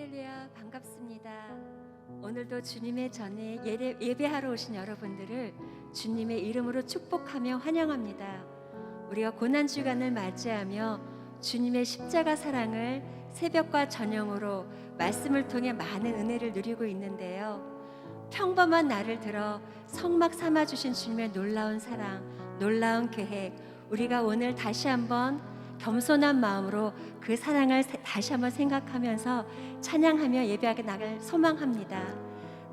할렐루야, 반갑습니다. 오늘도 주님의 전에 예배하러 오신 여러분들을 주님의 이름으로 축복하며 환영합니다. 우리가 고난주간을 맞이하며 주님의 십자가 사랑을 새벽과 저녁으로 말씀을 통해 많은 은혜를 누리고 있는데요. 평범한 나를 들어 성막 삼아주신 주님의 놀라운 사랑, 놀라운 계획, 우리가 오늘 다시 한번 겸손한 마음으로 그 사랑을 다시 한번 생각하면서 찬양하며 예배하게 나갈 소망합니다.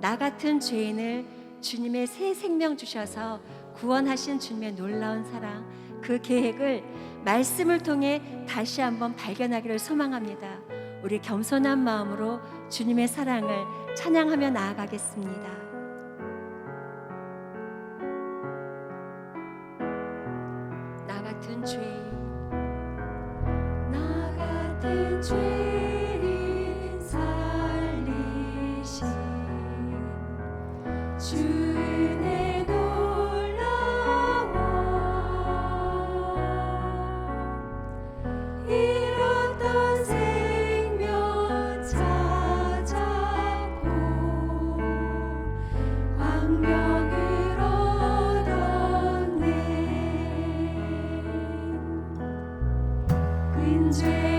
나 같은 죄인을 주님의 새 생명 주셔서 구원하신 주님의 놀라운 사랑, 그 계획을 말씀을 통해 다시 한번 발견하기를 소망합니다. 우리 겸손한 마음으로 주님의 사랑을 찬양하며 나아가겠습니다. 나 같은 죄인, 죄인 살리신 주의 놀라워 잃었던 생명 찾았고 광명을 얻었네. 근죄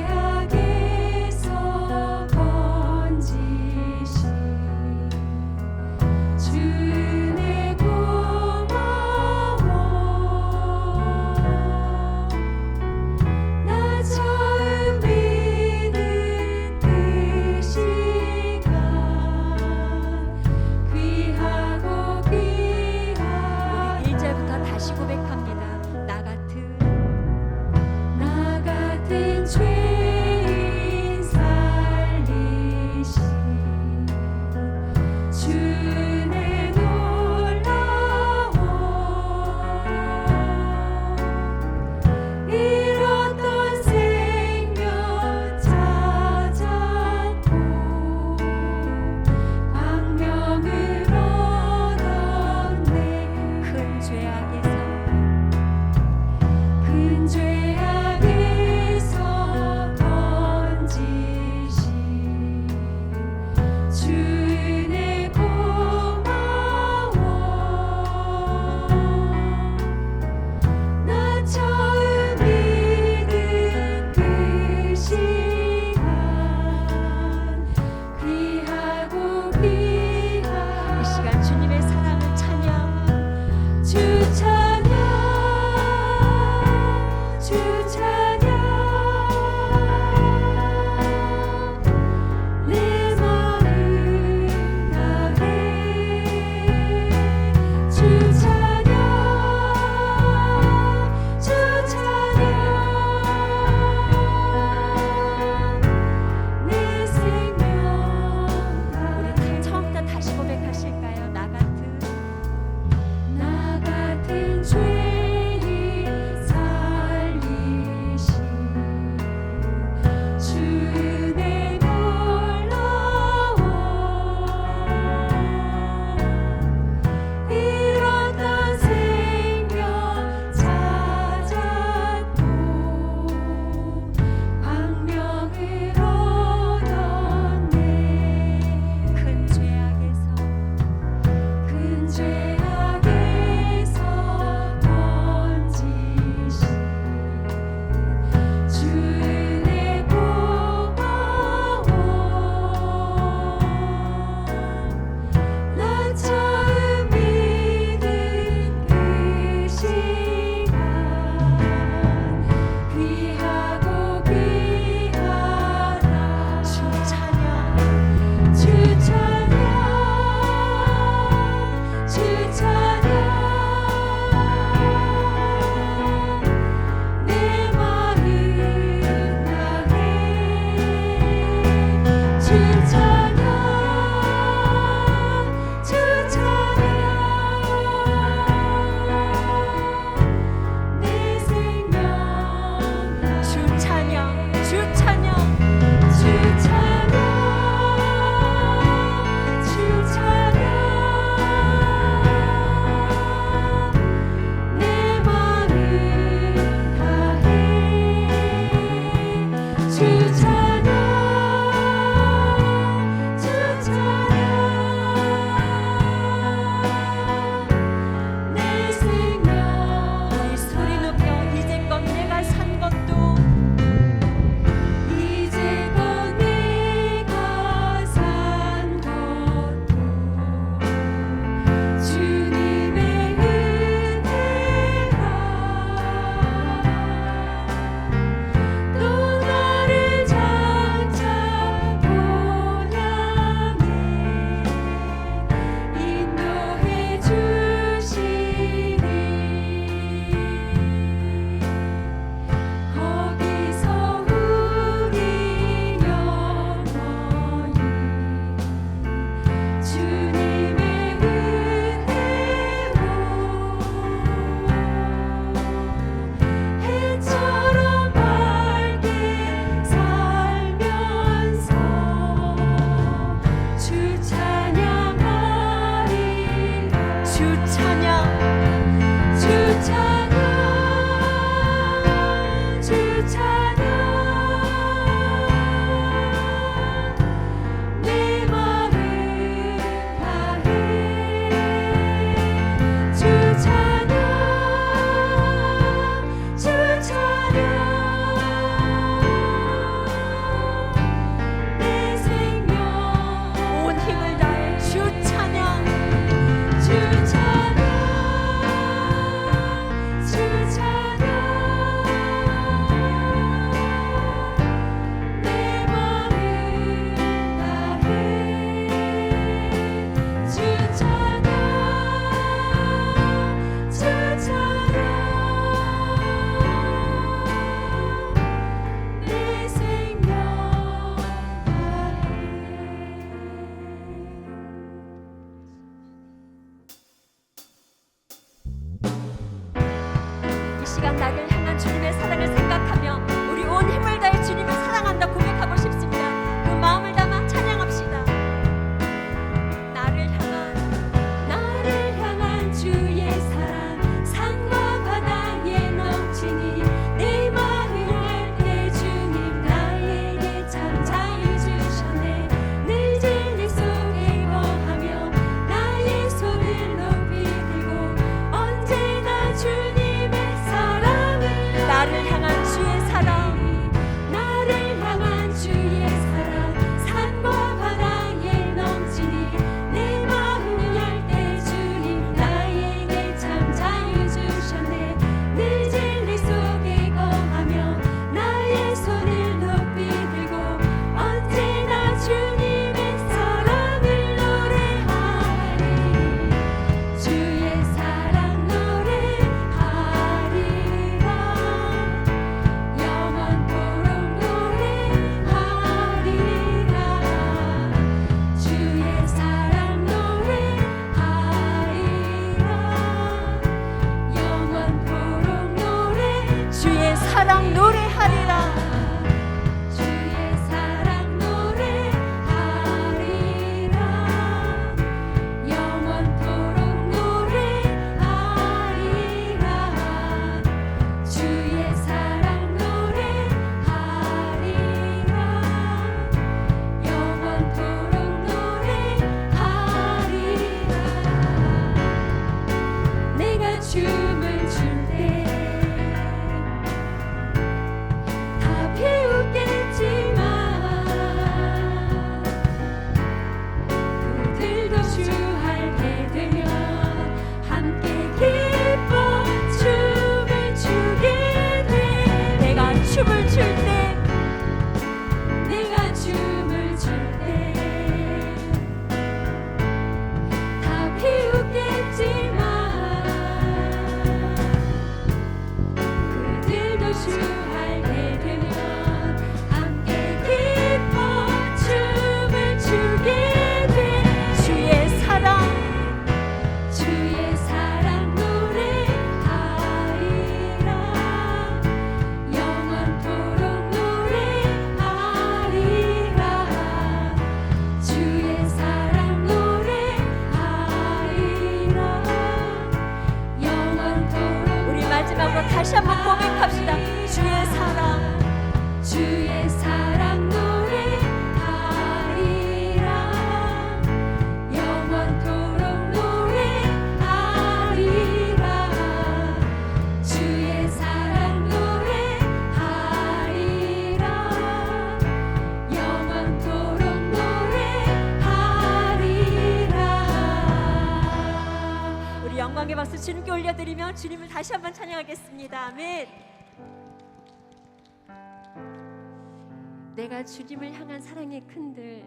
주의 사랑 노래하리라 영원토록 노래하리라 주의 사랑 노래하리라 영원토록 노래하리라. 우리 영광의 박수 주님께 올려드리며 주님을 다시 한번 찬양하겠습니다. 아멘. 내가 주님을 향한 사랑이 큰들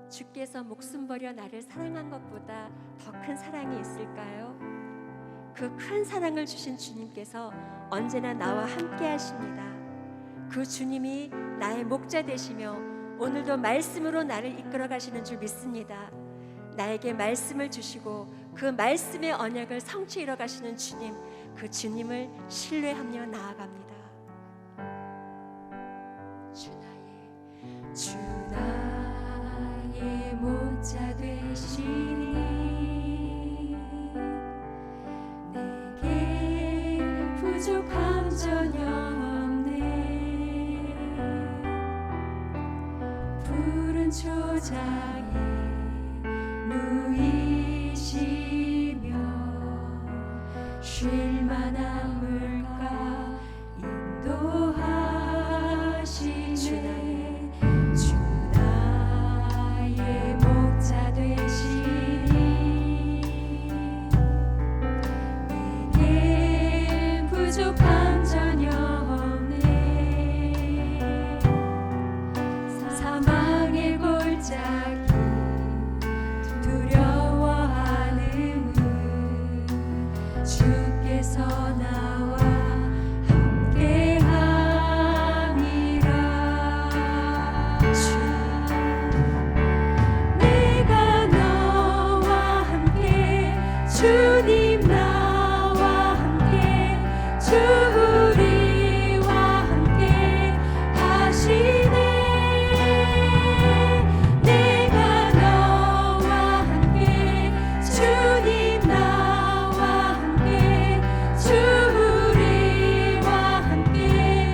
주께서 목숨 버려 나를 사랑한 것보다 더 큰 사랑이 있을까요? 그 큰 사랑을 주신 주님께서 언제나 나와 함께 하십니다. 그 주님이 나의 목자 되시며 오늘도 말씀으로 나를 이끌어 가시는 줄 믿습니다. 나에게 말씀을 주시고 그 말씀의 언약을 성취 이뤄 가시는 주님, 그 주님을 신뢰하며 나아갑니다. 주 나의 목자 되시니 내게 부족함 전혀 없네 푸른 초장에 누이시며 쉴만한 물가 인도하시네 주 나의 목자 되시니 내겐 부족함 전혀 없네 사망의 골짜기 두려워하는 주께서 나와 함께함이라 주 내가 너와 함께 주님 나와 함께 주 우리와 함께 하시네 내가 너와 함께 주님 나와 함께 주 우리와 함께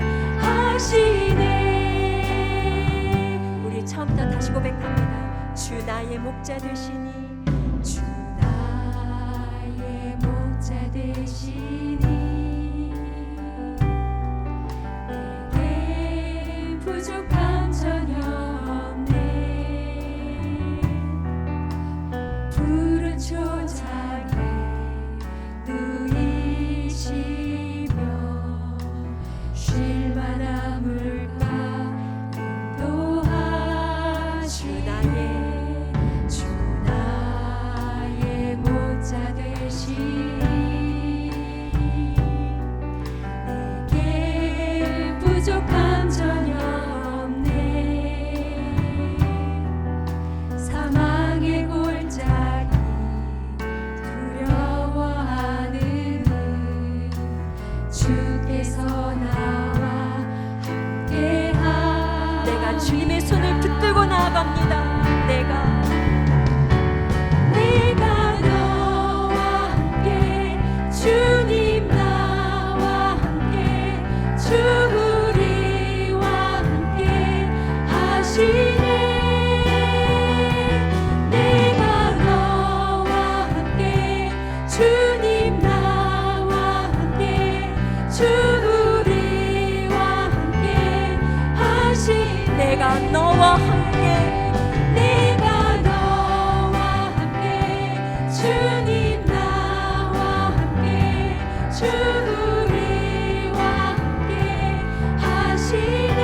하시네 우리 처음부터 다시 고백합니다. 주 나의 목자 되시니 주 나의 목자 되시니 내겐 부족함 전혀 없네 푸른 초장에 누이시며 쉴만한 물가 인도하시네 주 나의 목자 되시니 내게 부족함 전혀 없네 사망의 골짜기 두려워하는 주께서 나와 함께하 내가 주님의 손을 붙들고 나아갑니다. 내가 너와 함께 주님 나와 함께 주 우리와 함께 하시네 내가 너와 함께 주님 나와 함께 주 우리와 함께 하시네 내가 너와 함께 내가 너와 함께 주님 나와 함께 주 우리와 함께 하시네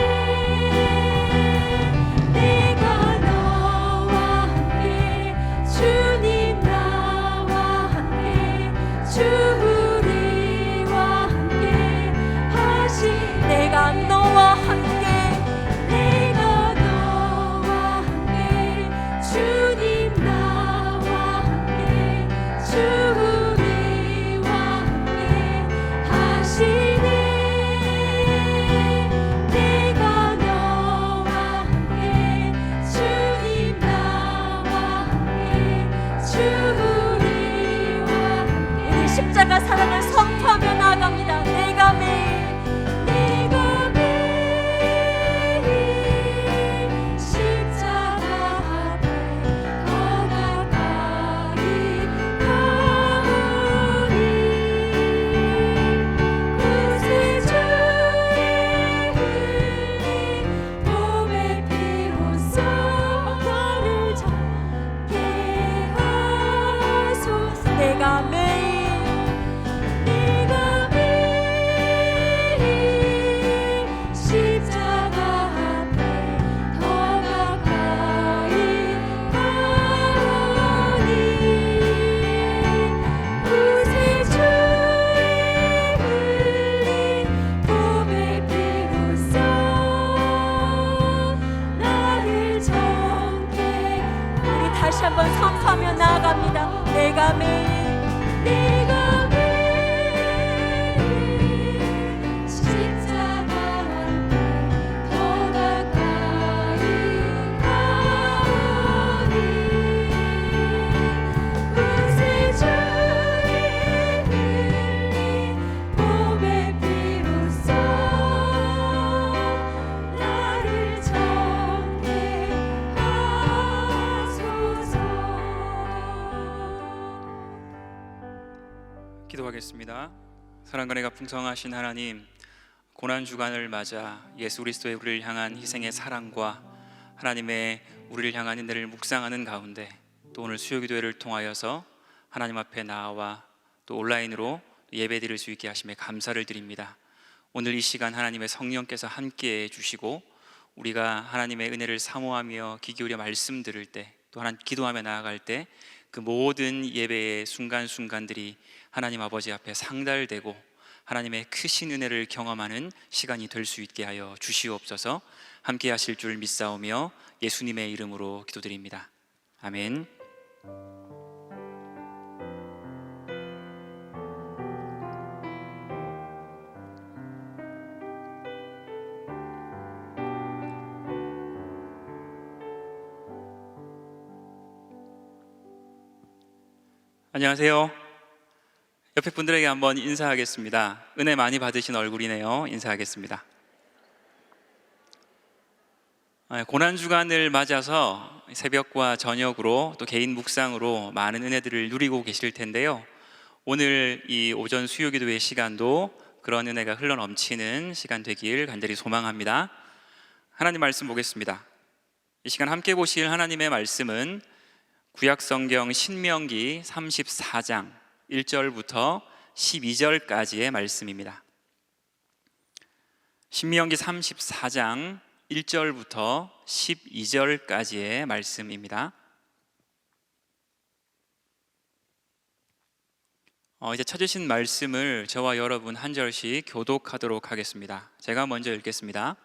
내가 너와 함께 주님 나와 함께 주 우리와 함께 하시네 내가 너와 함께 내가 너와 다시 한번 선포하며 나아갑니다. 내가 매일 십자가와 더 가까이 가오니 구세주의 흘린 몸의 피로써 나를 정죄하소서. 기도하겠습니다. 사랑과 은혜가 풍성하신 하나님, 고난 주간을 맞아 예수 그리스도의 우리를 향한 희생의 사랑과 하나님의 우리를 향한 은혜를 묵상하는 가운데 또 오늘 수요기도회를 통하여서 하나님 앞에 나와 또 온라인으로 예배드릴 수 있게 하심에 감사를 드립니다. 오늘 이 시간 하나님의 성령께서 함께해 주시고 우리가 하나님의 은혜를 사모하며 귀 기울여 말씀 들을 때 또 하나님 기도하며 나아갈 때 그 모든 예배의 순간순간들이 하나님 아버지 앞에 상달되고 하나님의 크신 은혜를 경험하는 시간이 될 수 있게 하여 주시옵소서. 함께 하실 줄 믿사오며 예수님의 이름으로 기도드립니다. 아멘. 안녕하세요. 옆에 분들에게 한번 인사하겠습니다. 은혜 많이 받으신 얼굴이네요. 인사하겠습니다. 고난주간을 맞아서 새벽과 저녁으로 또 개인 묵상으로 많은 은혜들을 누리고 계실 텐데요. 오늘 이 오전 수요기도의 시간도 그런 은혜가 흘러넘치는 시간 되길 간절히 소망합니다. 하나님 말씀 보겠습니다. 이 시간 함께 보실 하나님의 말씀은 구약성경 신명기 34장 1절부터 12절까지의 말씀입니다. 신명기 34장 1절부터 12절까지의 말씀입니다. 이제 찾으신 말씀을 저와 여러분 한 절씩 교독하도록 하겠습니다. 제가 먼저 읽겠습니다.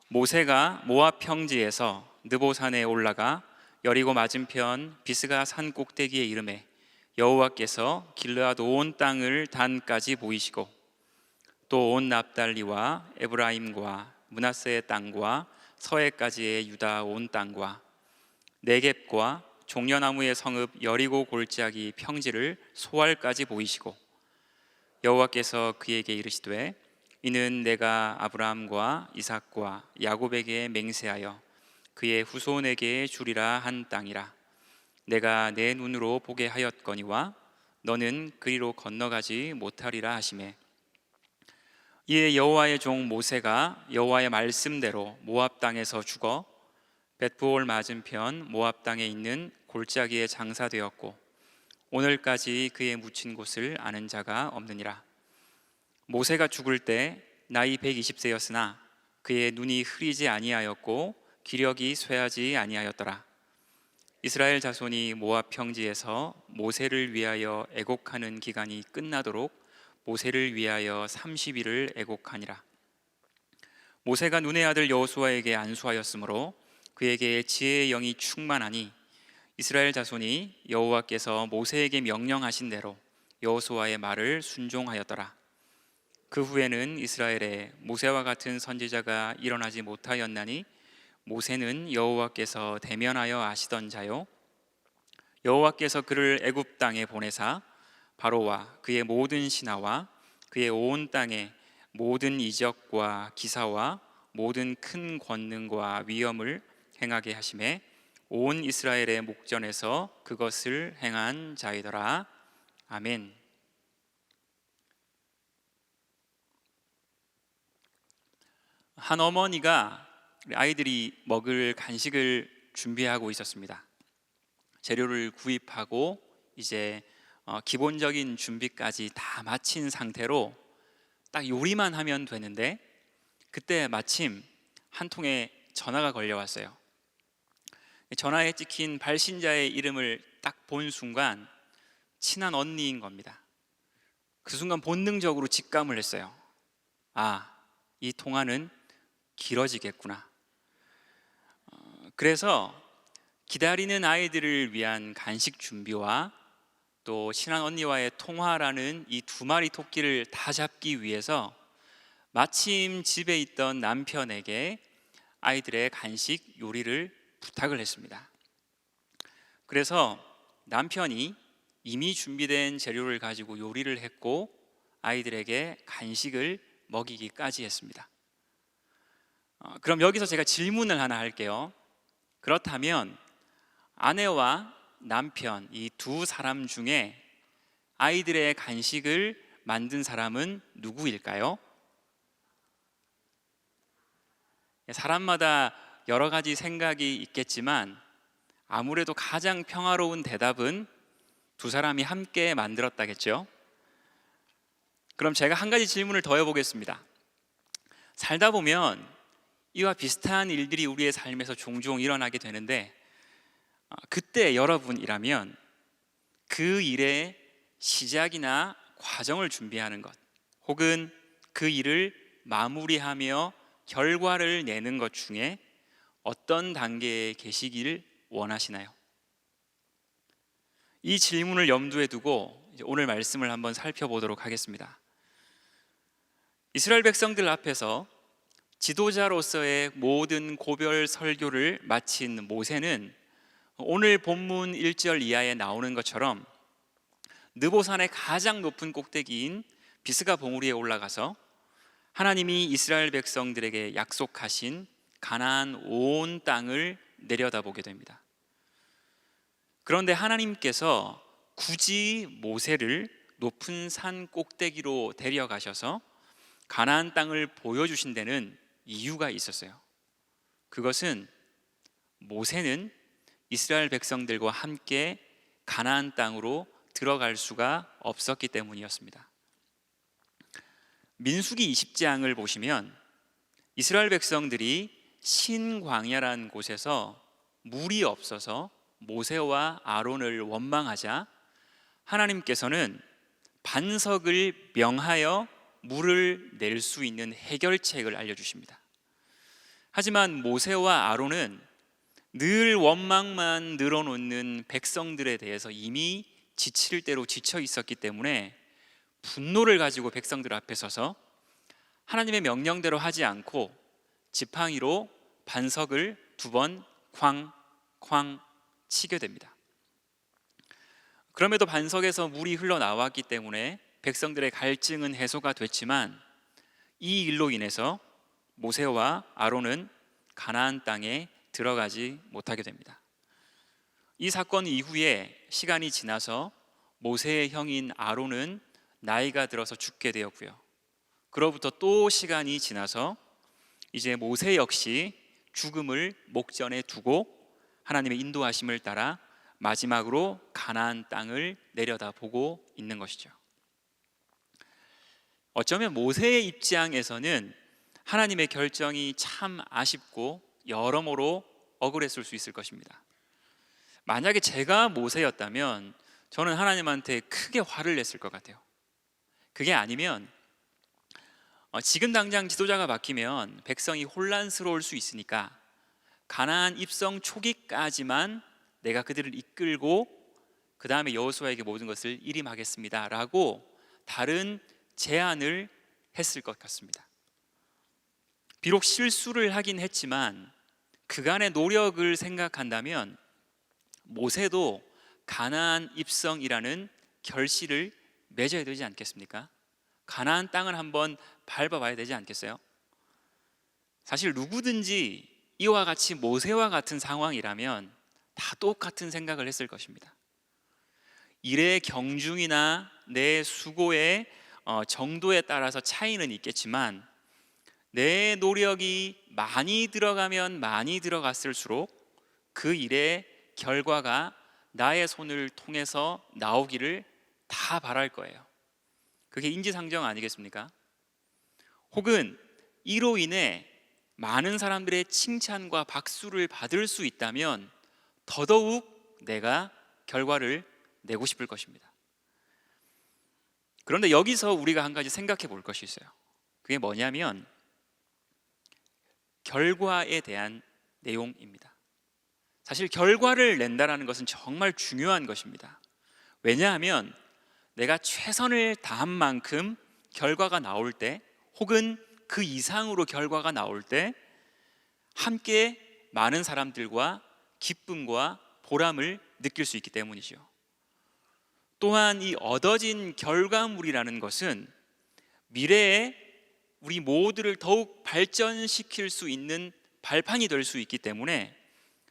모세가 모압 평지에서 느보산에 올라가 여리고 맞은편 비스가 산 꼭대기에 이르매 여호와께서 길르앗 온 땅을 단까지 보이시고 또 온 납달리와 에브라임과 므낫세의 땅과 서해까지의 유다 온 땅과 네겝과 종려나무의 성읍 여리고 골짜기 평지를 소알까지 보이시고 여호와께서 그에게 이르시되 이는 내가 아브라함과 이삭과 야곱에게 맹세하여 그의 후손에게 주리라 한 땅이라. 내가 내 눈으로 보게 하였거니와 너는 그리로 건너가지 못하리라 하시매 이에 여호와의 종 모세가 여호와의 말씀대로 모압 땅에서 죽어 벳부올 맞은편 모압 땅에 있는 골짜기에 장사되었고 오늘까지 그의 묻힌 곳을 아는 자가 없느니라. 모세가 죽을 때 나이 120세였으나 그의 눈이 흐리지 아니하였고 기력이 쇠하지 아니하였더라. 이스라엘 자손이 모압 평지에서 모세를 위하여 애곡하는 기간이 끝나도록 모세를 위하여 30일을 애곡하니라. 모세가 눈의 아들 여호수아에게 안수하였으므로 그에게 지혜의 영이 충만하니 이스라엘 자손이 여호와께서 모세에게 명령하신 대로 여호수아의 말을 순종하였더라. 그 후에는 이스라엘에 모세와 같은 선지자가 일어나지 못하였나니 모세는 여호와께서 대면하여 아시던 자요 여호와께서 그를 애굽 땅에 보내사 바로와 그의 모든 신하와 그의 온 땅에 모든 이적과 기사와 모든 큰 권능과 위엄을 행하게 하심에 온 이스라엘의 목전에서 그것을 행한 자이더라. 아멘. 한 어머니가 아이들이 먹을 간식을 준비하고 있었습니다. 재료를 구입하고 이제 기본적인 준비까지 다 마친 상태로 딱 요리만 하면 되는데 그때 마침 한 통에 전화가 걸려왔어요. 전화에 찍힌 발신자의 이름을 딱 본 순간 친한 언니인 겁니다. 그 순간 본능적으로 직감을 했어요. 아, 이 통화는 길어지겠구나. 그래서 기다리는 아이들을 위한 간식 준비와 또 친한 언니와의 통화라는 이 두 마리 토끼를 다 잡기 위해서 마침 집에 있던 남편에게 아이들의 간식 요리를 부탁을 했습니다. 그래서 남편이 이미 준비된 재료를 가지고 요리를 했고 아이들에게 간식을 먹이기까지 했습니다. 그럼 여기서 제가 질문을 하나 할게요. 그렇다면 아내와 남편 이 두 사람 중에 아이들의 간식을 만든 사람은 누구일까요? 사람마다 여러 가지 생각이 있겠지만 아무래도 가장 평화로운 대답은 두 사람이 함께 만들었다겠죠. 그럼 제가 한 가지 질문을 더 해보겠습니다. 살다 보면 이와 비슷한 일들이 우리의 삶에서 종종 일어나게 되는데 그때 여러분이라면 그 일의 시작이나 과정을 준비하는 것 혹은 그 일을 마무리하며 결과를 내는 것 중에 어떤 단계에 계시기를 원하시나요? 이 질문을 염두에 두고 오늘 말씀을 한번 살펴보도록 하겠습니다. 이스라엘 백성들 앞에서 지도자로서의 모든 고별 설교를 마친 모세는 오늘 본문 1절 이하에 나오는 것처럼 느보산의 가장 높은 꼭대기인 비스가 봉우리에 올라가서 하나님이 이스라엘 백성들에게 약속하신 가나안 온 땅을 내려다보게 됩니다. 그런데 하나님께서 굳이 모세를 높은 산 꼭대기로 데려가셔서 가나안 땅을 보여주신 데는 이유가 있었어요. 그것은 모세는 이스라엘 백성들과 함께 가나안 땅으로 들어갈 수가 없었기 때문이었습니다. 민수기 20장을 보시면 이스라엘 백성들이 신광야라는 곳에서 물이 없어서 모세와 아론을 원망하자 하나님께서는 반석을 명하여 물을 낼 수 있는 해결책을 알려주십니다. 하지만 모세와 아론은 늘 원망만 늘어놓는 백성들에 대해서 이미 지칠 대로 지쳐 있었기 때문에 분노를 가지고 백성들 앞에 서서 하나님의 명령대로 하지 않고 지팡이로 반석을 두 번 쾅쾅 치게 됩니다. 그럼에도 반석에서 물이 흘러나왔기 때문에 백성들의 갈증은 해소가 됐지만 이 일로 인해서 모세와 아론은 가나안 땅에 들어가지 못하게 됩니다. 이 사건 이후에 시간이 지나서 모세의 형인 아론은 나이가 들어서 죽게 되었고요. 그로부터 또 시간이 지나서 이제 모세 역시 죽음을 목전에 두고 하나님의 인도하심을 따라 마지막으로 가나안 땅을 내려다보고 있는 것이죠. 어쩌면 모세의 입장에서는 하나님의 결정이 참 아쉽고 여러모로 억울했을 수 있을 것입니다. 만약에 제가 모세였다면 저는 하나님한테 크게 화를 냈을 것 같아요. 그게 아니면 지금 당장 지도자가 바뀌면 백성이 혼란스러울 수 있으니까 가나안 입성 초기까지만 내가 그들을 이끌고 그 다음에 여호수아에게 모든 것을 일임하겠습니다 라고 다른 제안을 했을 것 같습니다. 비록 실수를 하긴 했지만 그간의 노력을 생각한다면 모세도 가나안 입성이라는 결실을 맺어야 되지 않겠습니까? 가나안 땅을 한번 밟아봐야 되지 않겠어요? 사실 누구든지 이와 같이 모세와 같은 상황이라면 다 똑같은 생각을 했을 것입니다. 일의 경중이나 내 수고의 정도에 따라서 차이는 있겠지만 내 노력이 많이 들어가면 많이 들어갔을수록 그 일의 결과가 나의 손을 통해서 나오기를 다 바랄 거예요. 그게 인지상정 아니겠습니까? 혹은 이로 인해 많은 사람들의 칭찬과 박수를 받을 수 있다면 더더욱 내가 결과를 내고 싶을 것입니다. 그런데 여기서 우리가 한 가지 생각해 볼 것이 있어요. 그게 뭐냐면 결과에 대한 내용입니다. 사실 결과를 낸다라는 것은 정말 중요한 것입니다. 왜냐하면 내가 최선을 다한 만큼 결과가 나올 때, 혹은 그 이상으로 결과가 나올 때 함께 많은 사람들과 기쁨과 보람을 느낄 수 있기 때문이죠. 또한 이 얻어진 결과물이라는 것은 미래에 우리 모두를 더욱 발전시킬 수 있는 발판이 될 수 있기 때문에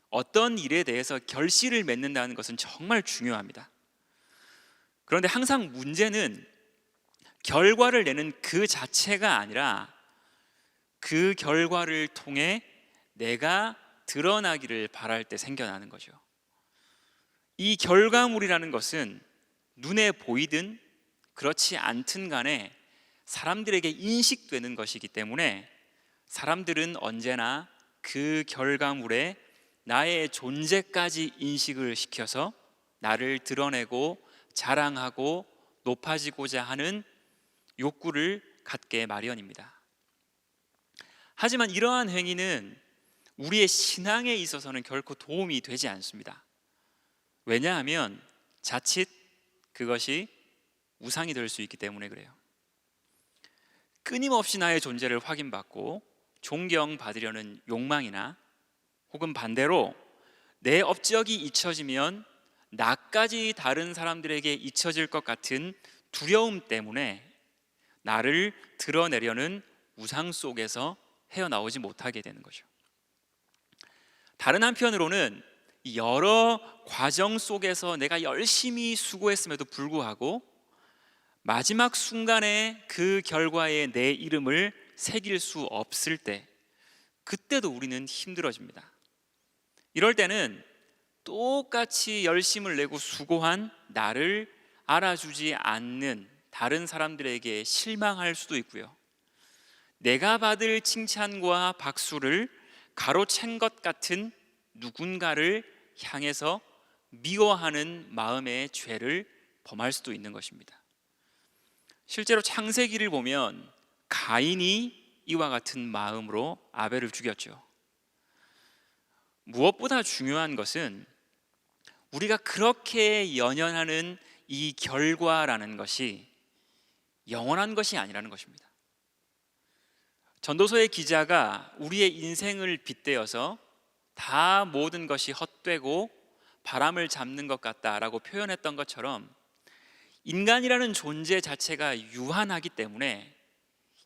어떤 일에 대해서 결실을 맺는다는 것은 정말 중요합니다. 그런데 항상 문제는 결과를 내는 그 자체가 아니라 그 결과를 통해 내가 드러나기를 바랄 때 생겨나는 거죠. 이 결과물이라는 것은 눈에 보이든 그렇지 않든 간에 사람들에게 인식되는 것이기 때문에 사람들은 언제나 그 결과물에 나의 존재까지 인식을 시켜서 나를 드러내고 자랑하고 높아지고자 하는 욕구를 갖게 마련입니다. 하지만 이러한 행위는 우리의 신앙에 있어서는 결코 도움이 되지 않습니다. 왜냐하면 자칫 그것이 우상이 될 수 있기 때문에 그래요. 끊임없이 나의 존재를 확인받고 존경받으려는 욕망이나, 혹은 반대로 내 업적이 잊혀지면 나까지 다른 사람들에게 잊혀질 것 같은 두려움 때문에 나를 드러내려는 우상 속에서 헤어나오지 못하게 되는 거죠. 다른 한편으로는 여러 과정 속에서 내가 열심히 수고했음에도 불구하고 마지막 순간에 그 결과에 내 이름을 새길 수 없을 때, 그때도 우리는 힘들어집니다. 이럴 때는 똑같이 열심을 내고 수고한 나를 알아주지 않는 다른 사람들에게 실망할 수도 있고요, 내가 받을 칭찬과 박수를 가로챈 것 같은 누군가를 향해서 미워하는 마음의 죄를 범할 수도 있는 것입니다. 실제로 창세기를 보면 가인이 이와 같은 마음으로 아벨을 죽였죠. 무엇보다 중요한 것은 우리가 그렇게 연연하는 이 결과라는 것이 영원한 것이 아니라는 것입니다. 전도서의 기자가 우리의 인생을 빗대어서 다 모든 것이 헛되고 바람을 잡는 것 같다라고 표현했던 것처럼, 인간이라는 존재 자체가 유한하기 때문에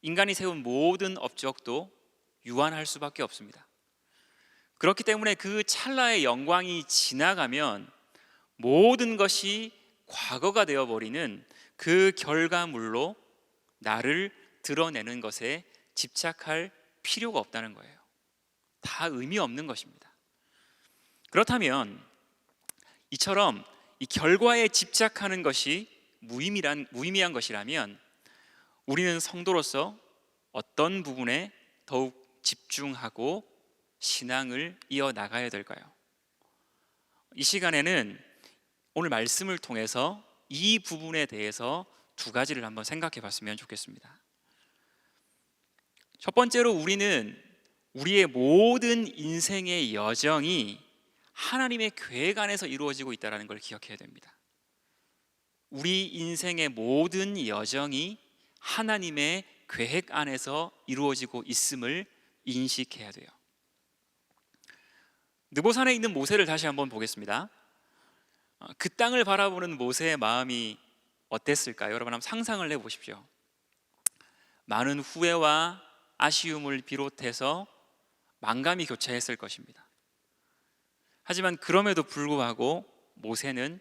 인간이 세운 모든 업적도 유한할 수밖에 없습니다. 그렇기 때문에 그 찰나의 영광이 지나가면 모든 것이 과거가 되어버리는 그 결과물로 나를 드러내는 것에 집착할 필요가 없다는 거예요. 다 의미 없는 것입니다. 그렇다면 이처럼 이 결과에 집착하는 것이 무의미한 것이라면 우리는 성도로서 어떤 부분에 더욱 집중하고 신앙을 이어나가야 될까요? 이 시간에는 오늘 말씀을 통해서 이 부분에 대해서 두 가지를 한번 생각해 봤으면 좋겠습니다. 첫 번째로 우리는 우리의 모든 인생의 여정이 하나님의 계획 안에서 이루어지고 있다는 걸 기억해야 됩니다. 우리 인생의 모든 여정이 하나님의 계획 안에서 이루어지고 있음을 인식해야 돼요. 느보산에 있는 모세를 다시 한번 보겠습니다. 그 땅을 바라보는 모세의 마음이 어땠을까요? 여러분 한번 상상을 해보십시오. 많은 후회와 아쉬움을 비롯해서 만감이 교차했을 것입니다. 하지만 그럼에도 불구하고 모세는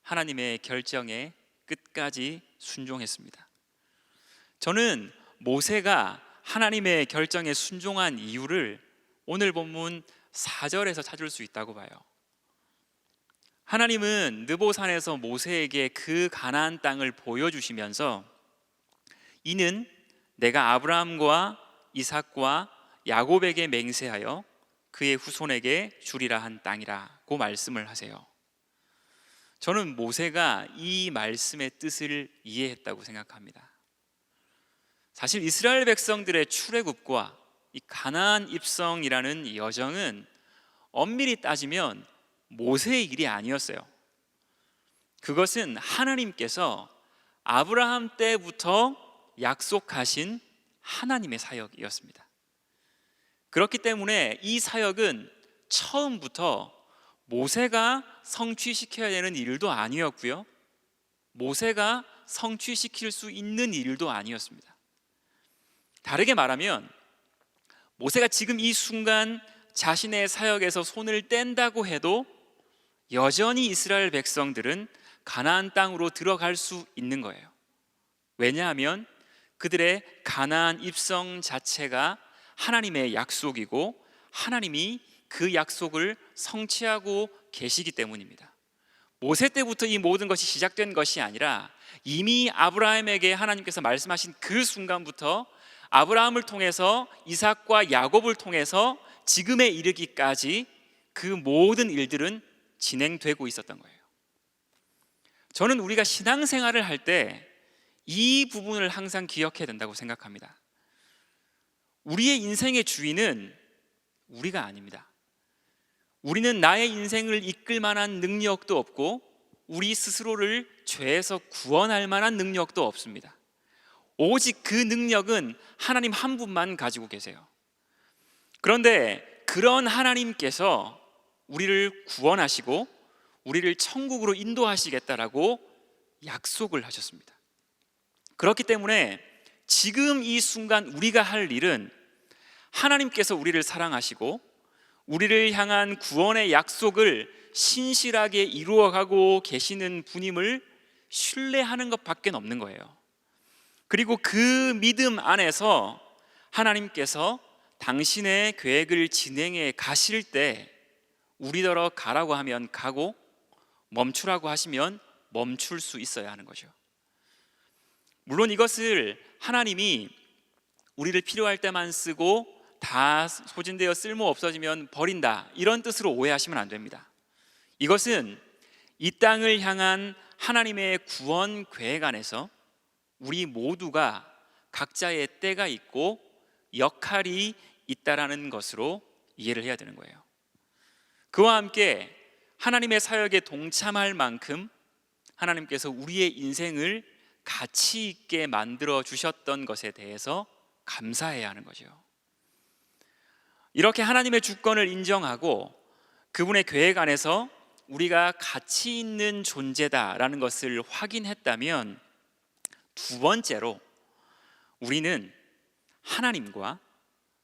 하나님의 결정에 끝까지 순종했습니다. 저는 모세가 하나님의 결정에 순종한 이유를 오늘 본문 4절에서 찾을 수 있다고 봐요. 하나님은 느보산에서 모세에게 그 가나안 땅을 보여주시면서 이는 내가 아브라함과 이삭과 야곱에게 맹세하여 그의 후손에게 주리라 한 땅이라고 말씀을 하세요. 저는 모세가 이 말씀의 뜻을 이해했다고 생각합니다. 사실 이스라엘 백성들의 출애굽과 이 가나안 입성이라는 여정은 엄밀히 따지면 모세의 일이 아니었어요. 그것은 하나님께서 아브라함 때부터 약속하신 하나님의 사역이었습니다. 그렇기 때문에 이 사역은 처음부터 모세가 성취시켜야 되는 일도 아니었고요, 모세가 성취시킬 수 있는 일도 아니었습니다. 다르게 말하면 모세가 지금 이 순간 자신의 사역에서 손을 뗀다고 해도 여전히 이스라엘 백성들은 가나안 땅으로 들어갈 수 있는 거예요. 왜냐하면 그들의 가나안 입성 자체가 하나님의 약속이고 하나님이 그 약속을 성취하고 계시기 때문입니다. 모세 때부터 이 모든 것이 시작된 것이 아니라 이미 아브라함에게 하나님께서 말씀하신 그 순간부터 아브라함을 통해서 이삭과 야곱을 통해서 지금에 이르기까지 그 모든 일들은 진행되고 있었던 거예요. 저는 우리가 신앙생활을 할 때 이 부분을 항상 기억해야 된다고 생각합니다. 우리의 인생의 주인은 우리가 아닙니다. 우리는 나의 인생을 이끌 만한 능력도 없고 우리 스스로를 죄에서 구원할 만한 능력도 없습니다. 오직 그 능력은 하나님 한 분만 가지고 계세요. 그런데 그런 하나님께서 우리를 구원하시고 우리를 천국으로 인도하시겠다라고 약속을 하셨습니다. 그렇기 때문에 지금 이 순간 우리가 할 일은 하나님께서 우리를 사랑하시고 우리를 향한 구원의 약속을 신실하게 이루어가고 계시는 분임을 신뢰하는 것밖에 없는 거예요. 그리고 그 믿음 안에서 하나님께서 당신의 계획을 진행해 가실 때 우리더러 가라고 하면 가고 멈추라고 하시면 멈출 수 있어야 하는 거죠. 물론 이것을 하나님이 우리를 필요할 때만 쓰고 다 소진되어 쓸모 없어지면 버린다, 이런 뜻으로 오해하시면 안 됩니다. 이것은 이 땅을 향한 하나님의 구원 계획 안에서 우리 모두가 각자의 때가 있고 역할이 있다라는 것으로 이해를 해야 되는 거예요. 그와 함께 하나님의 사역에 동참할 만큼 하나님께서 우리의 인생을 가치 있게 만들어 주셨던 것에 대해서 감사해야 하는 거죠. 이렇게 하나님의 주권을 인정하고 그분의 계획 안에서 우리가 가치 있는 존재다라는 것을 확인했다면, 두 번째로 우리는 하나님과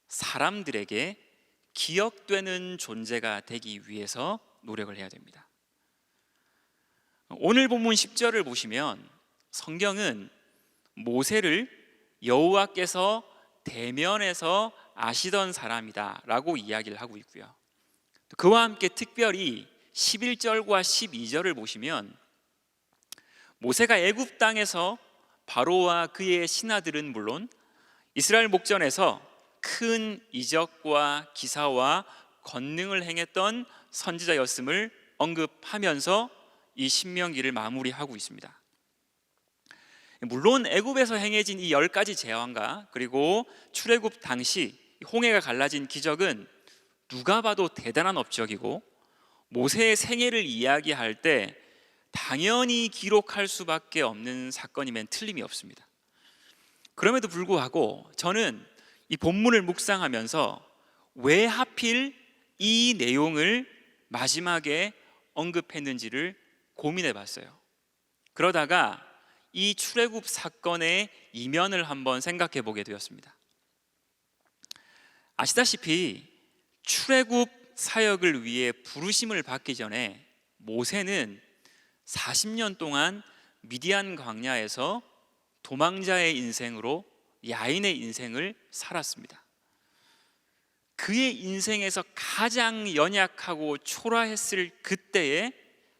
사람들에게 기억되는 존재가 되기 위해서 노력을 해야 됩니다. 오늘 본문 10절을 보시면 성경은 모세를 여호와께서 대면에서 아시던 사람이다 라고 이야기를 하고 있고요, 그와 함께 특별히 11절과 12절을 보시면 모세가 애굽 땅에서 바로와 그의 신하들은 물론 이스라엘 목전에서 큰 이적과 기사와 권능을 행했던 선지자였음을 언급하면서 이 신명기를 마무리하고 있습니다. 물론 애굽에서 행해진 이 10가지 재앙과 그리고 출애굽 당시 홍해가 갈라진 기적은 누가 봐도 대단한 업적이고 모세의 생애를 이야기할 때 당연히 기록할 수밖에 없는 사건임엔 틀림이 없습니다. 그럼에도 불구하고 저는 이 본문을 묵상하면서 왜 하필 이 내용을 마지막에 언급했는지를 고민해 봤어요. 그러다가 이 출애굽 사건의 이면을 한번 생각해 보게 되었습니다. 아시다시피 출애굽 사역을 위해 부르심을 받기 전에 모세는 40년 동안 미디안 광야에서 도망자의 인생으로 야인의 인생을 살았습니다. 그의 인생에서 가장 연약하고 초라했을 그때에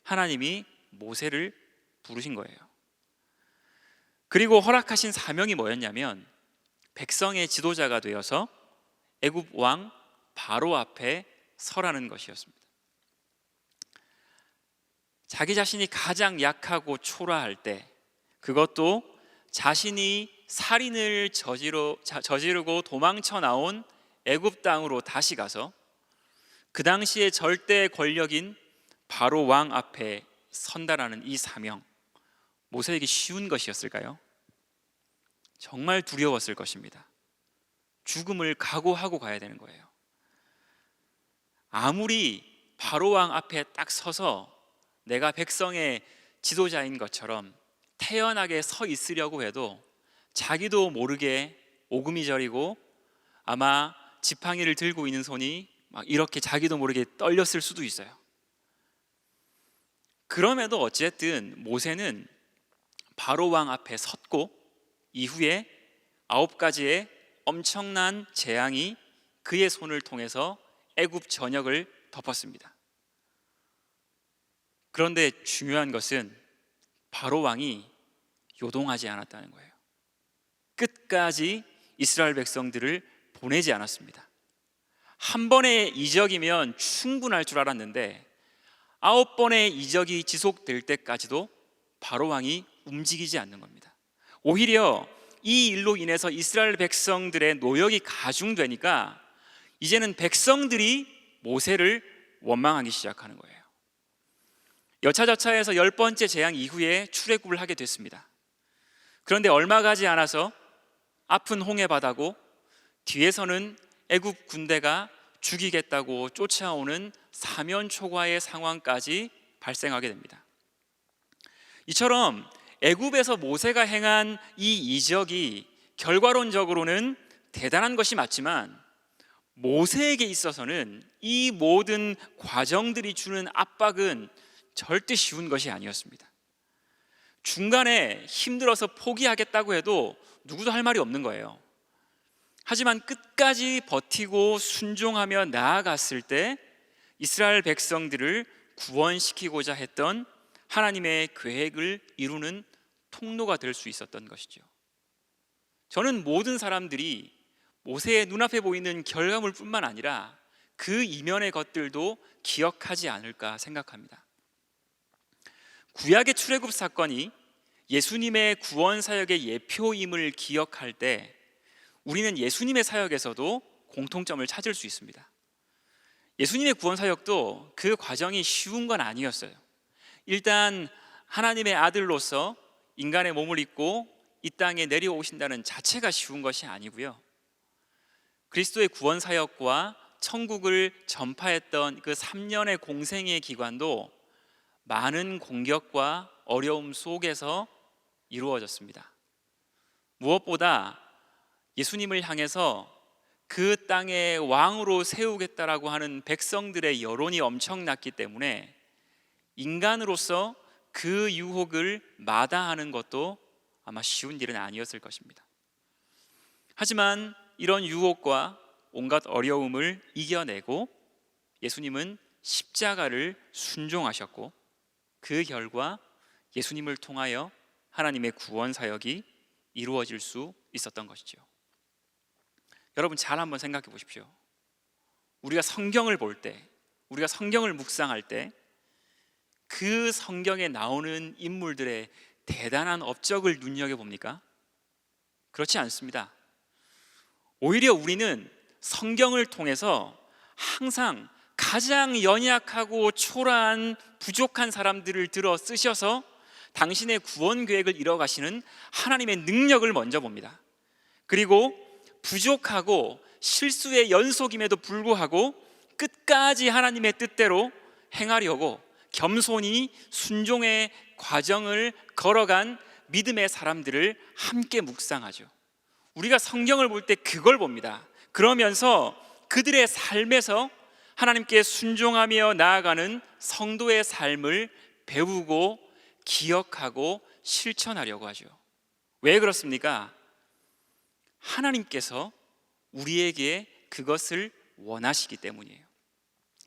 하나님이 모세를 부르신 거예요. 그리고 허락하신 사명이 뭐였냐면 백성의 지도자가 되어서 애굽 왕 바로 앞에 서라는 것이었습니다. 자기 자신이 가장 약하고 초라할 때, 그것도 자신이 살인을 저지르고 도망쳐 나온 애굽 땅으로 다시 가서 그 당시의 절대 권력인 바로 왕 앞에 선다라는 이 사명, 모세에게 쉬운 것이었을까요? 정말 두려웠을 것입니다. 죽음을 각오하고 가야 되는 거예요. 아무리 바로 왕 앞에 딱 서서 내가 백성의 지도자인 것처럼 태연하게 서 있으려고 해도 자기도 모르게 오금이 저리고 아마 지팡이를 들고 있는 손이 막 이렇게 자기도 모르게 떨렸을 수도 있어요. 그럼에도 어쨌든 모세는 바로 왕 앞에 섰고 이후에 9가지의 엄청난 재앙이 그의 손을 통해서 애굽 전역을 덮었습니다. 그런데 중요한 것은 바로 왕이 요동하지 않았다는 거예요. 끝까지 이스라엘 백성들을 보내지 않았습니다. 한 번의 이적이면 충분할 줄 알았는데 9번의 이적이 지속될 때까지도 바로 왕이 움직이지 않는 겁니다. 오히려 이 일로 인해서 이스라엘 백성들의 노역이 가중되니까 이제는 백성들이 모세를 원망하기 시작하는 거예요. 여차저차해서 10번째 재앙 이후에 출애굽을 하게 됐습니다. 그런데 얼마 가지 않아서 아픈 홍해바다고 뒤에서는 애굽 군대가 죽이겠다고 쫓아오는 사면초가의 상황까지 발생하게 됩니다. 이처럼 애굽에서 모세가 행한 이 이적이 결과론적으로는 대단한 것이 맞지만 모세에게 있어서는 이 모든 과정들이 주는 압박은 절대 쉬운 것이 아니었습니다. 중간에 힘들어서 포기하겠다고 해도 누구도 할 말이 없는 거예요. 하지만 끝까지 버티고 순종하며 나아갔을 때 이스라엘 백성들을 구원시키고자 했던 하나님의 계획을 이루는 통로가 될 수 있었던 것이죠. 저는 모든 사람들이 모세의 눈앞에 보이는 결과물뿐만 아니라 그 이면의 것들도 기억하지 않을까 생각합니다. 구약의 출애굽 사건이 예수님의 구원 사역의 예표임을 기억할 때 우리는 예수님의 사역에서도 공통점을 찾을 수 있습니다. 예수님의 구원 사역도 그 과정이 쉬운 건 아니었어요. 일단 하나님의 아들로서 인간의 몸을 입고 이 땅에 내려오신다는 자체가 쉬운 것이 아니고요. 그리스도의 구원 사역과 천국을 전파했던 그 3년의 공생의 기간도 많은 공격과 어려움 속에서 이루어졌습니다. 무엇보다 예수님을 향해서 그 땅의 왕으로 세우겠다라고 하는 백성들의 여론이 엄청났기 때문에 인간으로서 그 유혹을 마다하는 것도 아마 쉬운 일은 아니었을 것입니다. 하지만 이런 유혹과 온갖 어려움을 이겨내고 예수님은 십자가를 순종하셨고 그 결과 예수님을 통하여 하나님의 구원 사역이 이루어질 수 있었던 것이죠. 여러분 잘 한번 생각해 보십시오. 우리가 성경을 볼 때, 우리가 성경을 묵상할 때 그 성경에 나오는 인물들의 대단한 업적을 눈여겨봅니까? 그렇지 않습니다. 오히려 우리는 성경을 통해서 항상 가장 연약하고 초라한 부족한 사람들을 들어 쓰셔서 당신의 구원 계획을 이뤄가시는 하나님의 능력을 먼저 봅니다. 그리고 부족하고 실수의 연속임에도 불구하고 끝까지 하나님의 뜻대로 행하려고 겸손히 순종의 과정을 걸어간 믿음의 사람들을 함께 묵상하죠. 우리가 성경을 볼 때 그걸 봅니다. 그러면서 그들의 삶에서 하나님께 순종하며 나아가는 성도의 삶을 배우고 기억하고 실천하려고 하죠. 왜 그렇습니까? 하나님께서 우리에게 그것을 원하시기 때문이에요.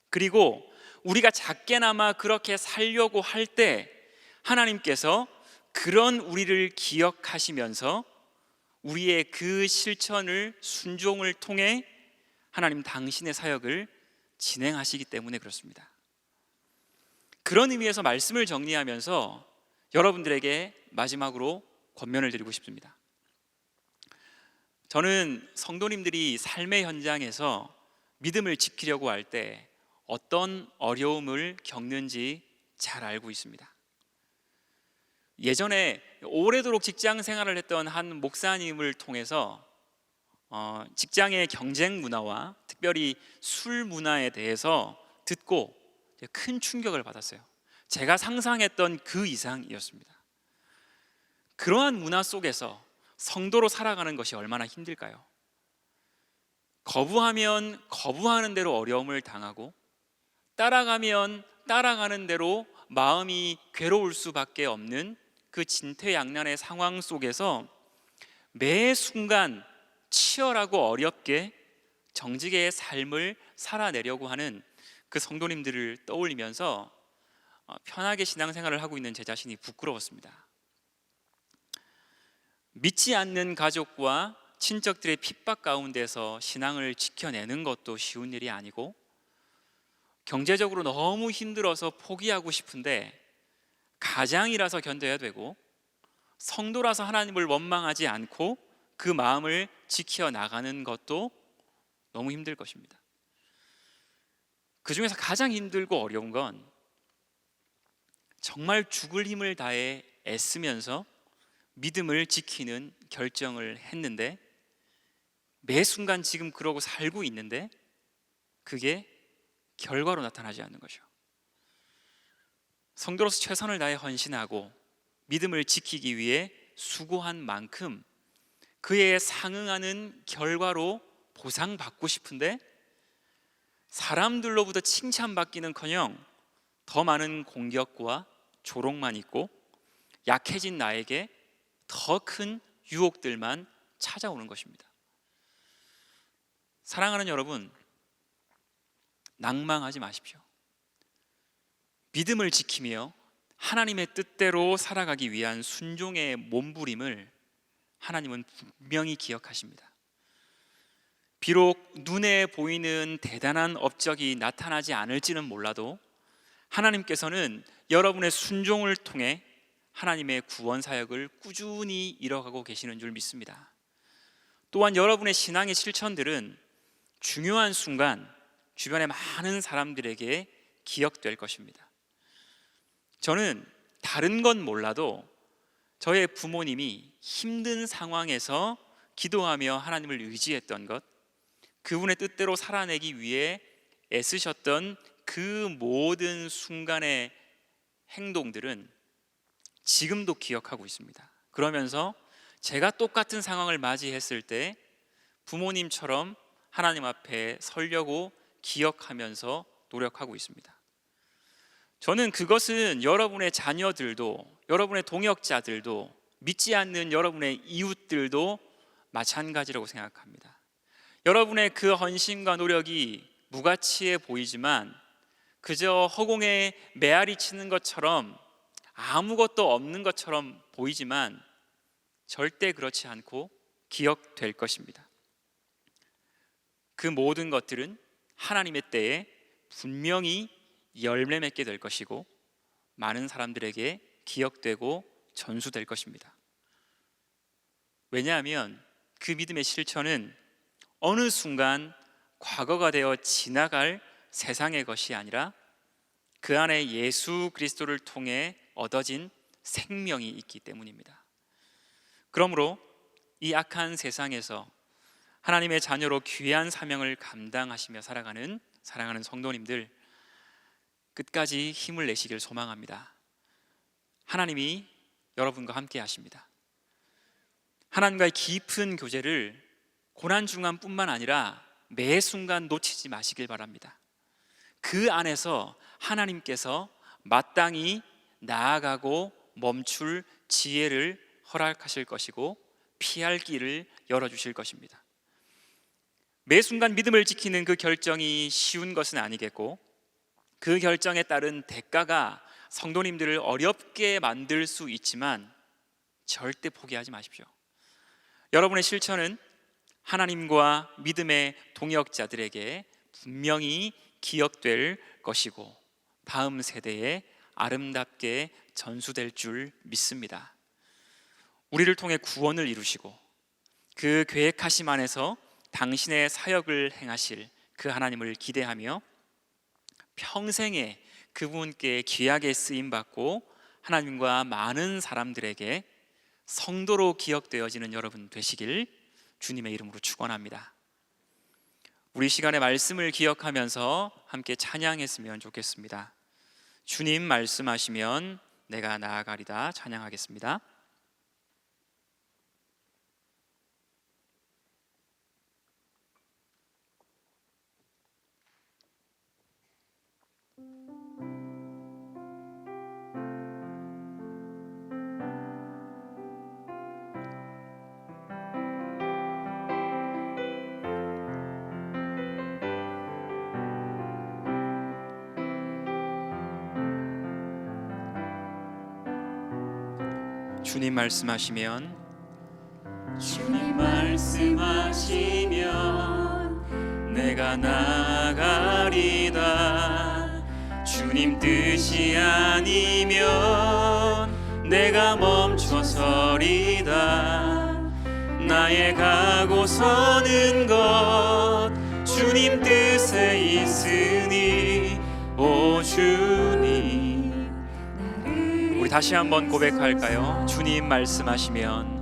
그리고 우리가 작게나마 그렇게 살려고 할 때 하나님께서 그런 우리를 기억하시면서 우리의 그 실천을 순종을 통해 하나님 당신의 사역을 진행하시기 때문에 그렇습니다. 그런 의미에서 말씀을 정리하면서 여러분들에게 마지막으로 권면을 드리고 싶습니다. 저는 성도님들이 삶의 현장에서 믿음을 지키려고 할 때 어떤 어려움을 겪는지 잘 알고 있습니다. 예전에 오래도록 직장 생활을 했던 한 목사님을 통해서 직장의 경쟁 문화와 특별히 술 문화에 대해서 듣고 큰 충격을 받았어요. 제가 상상했던 그 이상이었습니다. 그러한 문화 속에서 성도로 살아가는 것이 얼마나 힘들까요? 거부하면 거부하는 대로 어려움을 당하고, 따라가면 따라가는 대로 마음이 괴로울 수밖에 없는 그 진퇴양난의 상황 속에서 매 순간 치열하고 어렵게 정직의 삶을 살아내려고 하는 그 성도님들을 떠올리면서 편하게 신앙생활을 하고 있는 제 자신이 부끄러웠습니다. 믿지 않는 가족과 친척들의 핍박 가운데서 신앙을 지켜내는 것도 쉬운 일이 아니고, 경제적으로 너무 힘들어서 포기하고 싶은데 가장이라서 견뎌야 되고, 성도라서 하나님을 원망하지 않고 그 마음을 지켜나가는 것도 너무 힘들 것입니다. 그 중에서 가장 힘들고 어려운 건 정말 죽을 힘을 다해 애쓰면서 믿음을 지키는 결정을 했는데, 매 순간 지금 그러고 살고 있는데 그게 결과로 나타나지 않는 거죠. 성도로서 최선을 다해 헌신하고 믿음을 지키기 위해 수고한 만큼 그에 상응하는 결과로 보상받고 싶은데, 사람들로부터 칭찬받기는커녕 더 많은 공격과 조롱만 있고 약해진 나에게 더 큰 유혹들만 찾아오는 것입니다. 사랑하는 여러분, 낭망하지 마십시오. 믿음을 지키며 하나님의 뜻대로 살아가기 위한 순종의 몸부림을 하나님은 분명히 기억하십니다. 비록 눈에 보이는 대단한 업적이 나타나지 않을지는 몰라도 하나님께서는 여러분의 순종을 통해 하나님의 구원 사역을 꾸준히 이뤄가고 계시는 줄 믿습니다. 또한 여러분의 신앙의 실천들은 중요한 순간 주변의 많은 사람들에게 기억될 것입니다. 저는 다른 건 몰라도 저의 부모님이 힘든 상황에서 기도하며 하나님을 의지했던 것, 그분의 뜻대로 살아내기 위해 애쓰셨던 그 모든 순간의 행동들은 지금도 기억하고 있습니다. 그러면서 제가 똑같은 상황을 맞이했을 때 부모님처럼 하나님 앞에 서려고 기억하면서 노력하고 있습니다. 저는 그것은 여러분의 자녀들도, 여러분의 동역자들도, 믿지 않는 여러분의 이웃들도 마찬가지라고 생각합니다. 여러분의 그 헌신과 노력이 무가치해 보이지만 그저 허공에 메아리 치는 것처럼 아무것도 없는 것처럼 보이지만 절대 그렇지 않고 기억될 것입니다. 그 모든 것들은 하나님의 때에 분명히 열매 맺게 될 것이고 많은 사람들에게 기억되고 전수될 것입니다. 왜냐하면 그 믿음의 실천은 어느 순간 과거가 되어 지나갈 세상의 것이 아니라 그 안에 예수 그리스도를 통해 얻어진 생명이 있기 때문입니다. 그러므로 이 악한 세상에서 하나님의 자녀로 귀한 사명을 감당하시며 살아가는 사랑하는 성도님들, 끝까지 힘을 내시길 소망합니다. 하나님이 여러분과 함께 하십니다. 하나님과의 깊은 교제를 고난중간뿐만 아니라 매 순간 놓치지 마시길 바랍니다. 그 안에서 하나님께서 마땅히 나아가고 멈출 지혜를 허락하실 것이고 피할 길을 열어주실 것입니다. 매 순간 믿음을 지키는 그 결정이 쉬운 것은 아니겠고, 그 결정에 따른 대가가 성도님들을 어렵게 만들 수 있지만 절대 포기하지 마십시오. 여러분의 실천은 하나님과 믿음의 동역자들에게 분명히 기억될 것이고 다음 세대에 아름답게 전수될 줄 믿습니다. 우리를 통해 구원을 이루시고 그 계획하심 안에서 당신의 사역을 행하실 그 하나님을 기대하며 평생에 그분께 귀하게 쓰임받고 하나님과 많은 사람들에게 성도로 기억되어지는 여러분 되시길 주님의 이름으로 축원합니다. 우리 시간의 말씀을 기억하면서 함께 찬양했으면 좋겠습니다. 주님 말씀하시면 내가 나아가리다. 찬양하겠습니다. 주님 말씀하시면 주님 말씀하시면 내가 나아가리다. 주님 뜻이 아니면 내가 멈춰서리다. 나의 가고 서는 것 주님 뜻에 있으니 오 주님. 우리 다시 한번 고백할까요? 주님 말씀하시면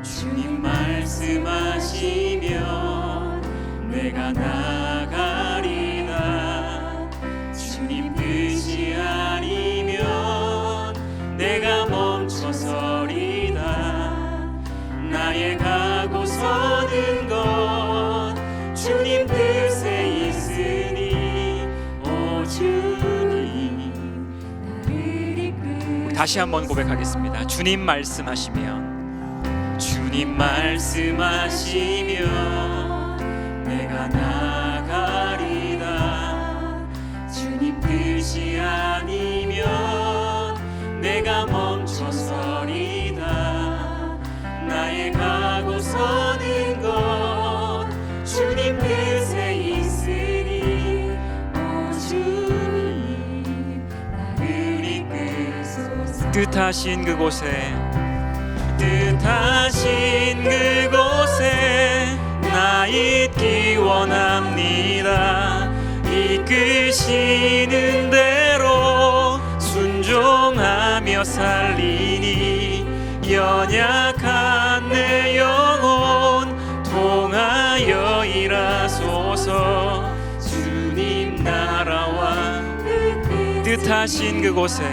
주님 말씀하시면 내가 나아가리다. 주님 뜻이 아니면 내가 멈춰서리다. 나의 가고 서는 것 주님 뜻에 있으니 오 주님. 우리 다시 한번 고백하겠습니다. 주님 말씀하시면 주님 말씀하시면 내가 나아가리다. 주님 뜻이 아니면 내가 멈춰서리다. 나의 가고 서는 것 주님 뜻에 있으니 오 주님 나를 이끄소서. 뜻하신 그곳에 나 있기 원합니다. 이끄시는 대로 순종하며 살리니 연약한 내 영혼 통하여 일하소서. 주님 나라와 뜻하신 그곳에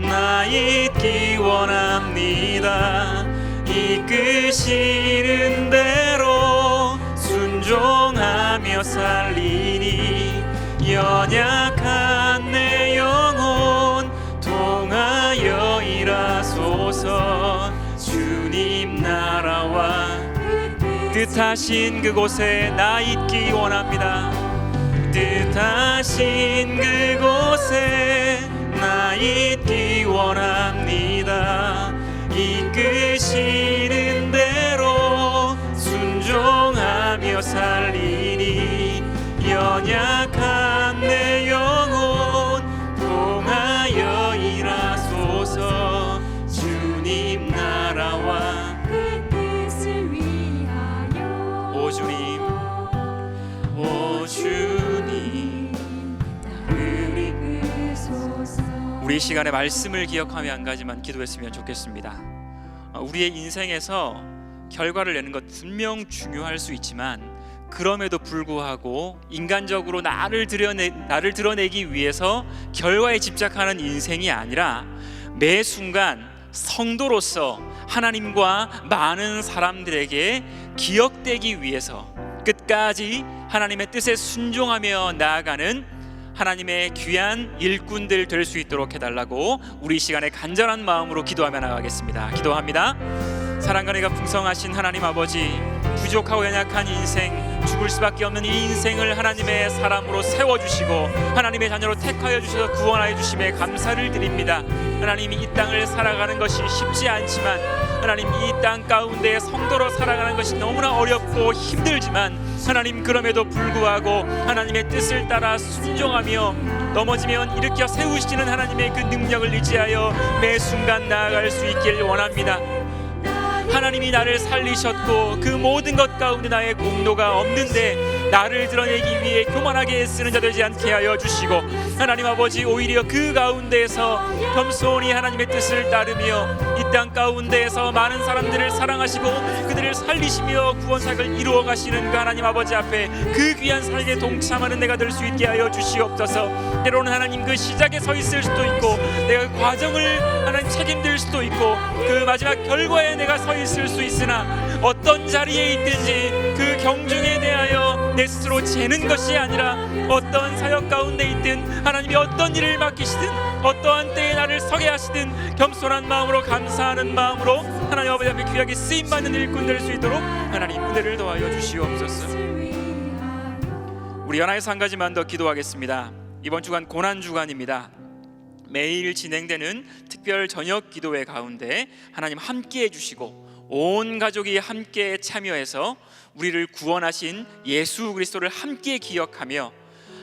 나 있기 원합니다. 이끄시는 대로 순종하며 살리니 연약한 내 영혼 통하여 일하소서. 주님 나라와 뜻하신 그곳에 나 있기 원합니다. 뜻하신 그곳에 나 있기 원합니다. 이끄시는 대로 순종하며 살리니 연약한 내 영혼 통하여 일하소서. 주님 나라와 그 뜻을 위하여 오 주님 오 주님 나를 이끄소서. 우리 시간에 말씀을 기억하며 한 가지만 기도했으면 좋겠습니다. 우리의 인생에서 결과를 내는 것 분명 중요할 수 있지만 그럼에도 불구하고 인간적으로 나를 드러내기 위해서 결과에 집착하는 인생이 아니라 매 순간 성도로서 하나님과 많은 사람들에게 기억되기 위해서 끝까지 하나님의 뜻에 순종하며 나아가는 하나님의 귀한 일꾼들 될 수 있도록 해달라고 우리 시간에 간절한 마음으로 기도하며 나가겠습니다. 기도합니다. 사랑과 은혜가 풍성하신 하나님 아버지, 부족하고 연약한 인생, 죽을 수밖에 없는 이 인생을 하나님의 사람으로 세워주시고 하나님의 자녀로 택하여 주셔서 구원하여 주심에 감사를 드립니다. 하나님이 이 땅을 살아가는 것이 쉽지 않지만 하나님 이 땅 가운데 성도로 살아가는 것이 너무나 어렵고 힘들지만 하나님 그럼에도 불구하고 하나님의 뜻을 따라 순종하며 넘어지면 일으켜 세우시는 하나님의 그 능력을 의지하여 매 순간 나아갈 수 있길 원합니다. 하나님이 나를 살리셨고 그 모든 것 가운데 나의 공로가 없는데 나를 드러내기 위해 교만하게 쓰는 자 되지 않게 하여 주시고, 하나님 아버지 오히려 그 가운데에서 겸손히 하나님의 뜻을 따르며 이 땅 가운데에서 많은 사람들을 사랑하시고 그들을 살리시며 구원사역을 이루어 가시는 그 하나님 아버지 앞에 그 귀한 사역에 동참하는 내가 될 수 있게 하여 주시옵소서. 때로는 하나님 그 시작에 서 있을 수도 있고 내가 그 과정을 하나님 책임질 수도 있고 그 마지막 결과에 내가 서 있을 수 있으나 어떤 자리에 있든지 그 경중에 대하여 내 스스로 재는 것이 아니라 어떤 사역 가운데 있든 하나님이 어떤 일을 맡기시든 어떠한 때에 나를 서게 하시든 겸손한 마음으로 감사하는 마음으로 하나님 아버지 앞에 귀하게 쓰임받는 일꾼 될 수 있도록 하나님 은혜를 더하여 주시옵소서. 우리 연합에서 한 가지만 더 기도하겠습니다. 이번 주간 고난 주간입니다. 매일 진행되는 특별 저녁 기도회 가운데 하나님 함께 해주시고 온 가족이 함께 참여해서 우리를 구원하신 예수 그리스도를 함께 기억하며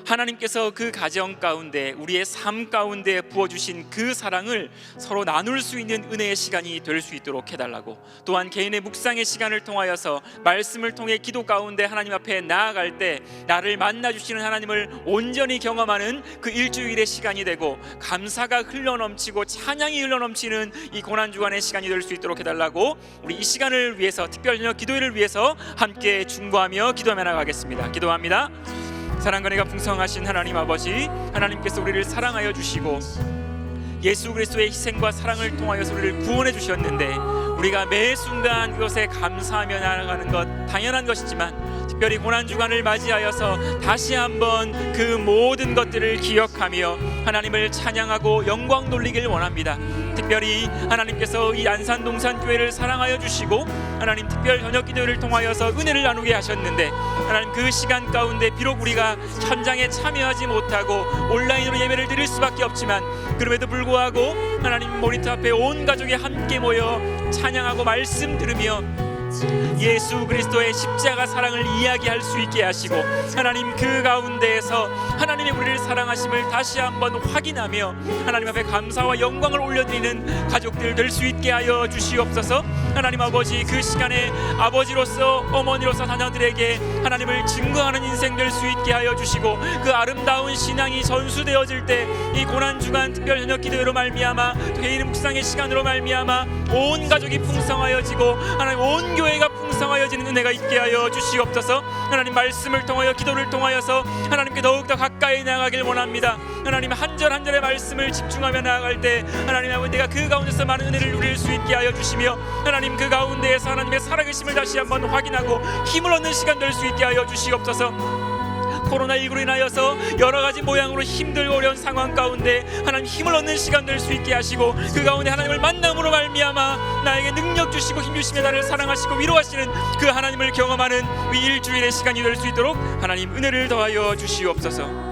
하나님께서 그 가정 가운데 우리의 삶 가운데 부어주신 그 사랑을 서로 나눌 수 있는 은혜의 시간이 될 수 있도록 해달라고, 또한 개인의 묵상의 시간을 통하여서 말씀을 통해 기도 가운데 하나님 앞에 나아갈 때 나를 만나주시는 하나님을 온전히 경험하는 그 일주일의 시간이 되고 감사가 흘러넘치고 찬양이 흘러넘치는 이 고난주간의 시간이 될 수 있도록 해달라고, 우리 이 시간을 위해서 특별 저녁 기도회를 위해서 함께 중보하며 기도하며 나가겠습니다. 기도합니다. 사랑과 은혜가 풍성하신 하나님 아버지, 하나님께서 우리를 사랑하여 주시고 예수 그리스도의 희생과 사랑을 통하여서 우리를 구원해 주셨는데 우리가 매 순간 그것에 감사하며 나아가는 것 당연한 것이지만 특별히 고난주간을 맞이하여서 다시 한번 그 모든 것들을 기억하며 하나님을 찬양하고 영광 돌리길 원합니다. 특별히 하나님께서 이 안산동산교회를 사랑하여 주시고 하나님 특별 저녁기도회를 통하여서 은혜를 나누게 하셨는데 하나님 그 시간 가운데 비록 우리가 현장에 참여하지 못하고 온라인으로 예배를 드릴 수밖에 없지만 그럼에도 불구하고 하나님 모니터 앞에 온 가족이 함께 모여 찬양하고 말씀 들으며 예수 그리스도의 십자가 사랑을 이야기할 수 있게 하시고 하나님 그 가운데에서 하나님의 우리를 사랑하심을 다시 한번 확인하며 하나님 앞에 감사와 영광을 올려드리는 가족들 될 수 있게 하여 주시옵소서. 하나님 아버지 그 시간에 아버지로서 어머니로서 자녀들에게 하나님을 증거하는 인생 될 수 있게 하여 주시고 그 아름다운 신앙이 전수되어질 때 이 고난주간 특별 저녁 기도회로 말미암아 개인 묵상의 시간으로 말미암아 온 가족이 풍성하여지고 하나님 온 교회가 풍성하여지는 은혜가 있게 하여 주시옵소서. 하나님 말씀을 통하여 기도를 통하여서 하나님께 더욱더 가까이 나아가길 원합니다. 하나님 한 절 한 절의 말씀을 집중하며 나아갈 때 하나님 아버지 내가 그 가운데서 많은 은혜를 누릴 수 있게 하여 주시며 하나님 그 가운데에서 하나님의 살아계심을 다시 한번 확인하고 힘을 얻는 시간 될 수 있게 하여 주시옵소서. 코로나19로 인하여서 여러 가지 모양으로 힘들고 어려운 상황 가운데 하나님 힘을 얻는 시간 될 수 있게 하시고 그 가운데 하나님을 만남으로 말미암아 나에게 능력 주시고 힘 주시며 나를 사랑하시고 위로하시는 그 하나님을 경험하는 이 일주일의 시간이 될 수 있도록 하나님 은혜를 더하여 주시옵소서.